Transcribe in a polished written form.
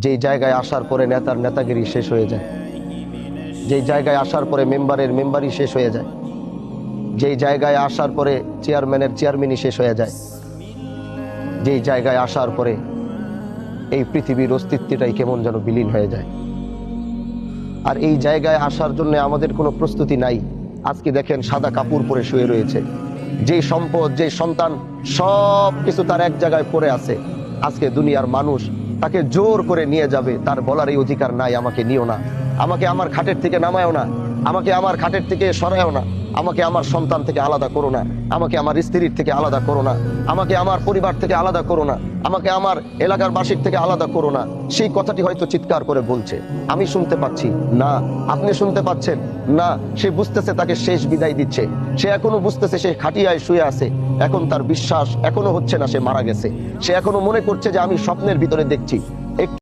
যেই জায়গায় আসার পরে নেতার নেতাগিরি শেষ হয়ে যায়, যেই জায়গায় আসার পরে মেম্বারের মেম্বারি শেষ হয়ে যায়, যেই জায়গায় আসার পরে চেয়ারম্যানের চেয়ারম্যানই শেষ হয়ে যায়, যেই জায়গায় আসার পরে এই পৃথিবীর অস্তিত্বটাই কেমন যেন বিলীন হয়ে যায়। আর এই জায়গায় আসার জন্য আমাদের কোনো প্রস্তুতি নাই। আজকে দেখেন সাদা কাপড় পরে শুয়ে রয়েছে, যে সম্পদ যে সন্তান সব কিছু তার এক জায়গায় পড়ে আছে। আজকে দুনিয়ার মানুষ তাকে জোর করে নিয়ে যাবে, তার বলার এই অধিকার নাই আমাকে নিও না, আমাকে আমার খাটের থেকে নামায়ও না, আমাকে আমার খাটের থেকে সরায়ও না, আমাকে আমার সন্তান থেকে আলাদা করো না, আমাকে আমার স্ত্রীর থেকে আলাদা করো না, আমাকে আমার পরিবার থেকে আলাদা করো না, আমাকে আমার এলাকার বাসীর থেকে আলাদা করো না। সেই কথাটি হয়তো চিৎকার করে বলছে, আমি শুনতে পাচ্ছি না, আপনি শুনতে পাচ্ছেন না। সে বুঝতেছে তাকে শেষ বিদায় দিচ্ছে, সে এখনো বুঝতেছে সে খাটিয়ায় শুয়ে আছে, এখন তার বিশ্বাস এখনো হচ্ছে না সে মারা গেছে। সে এখনো মনে করছে যে আমি স্বপ্নের ভিতরে দেখছি,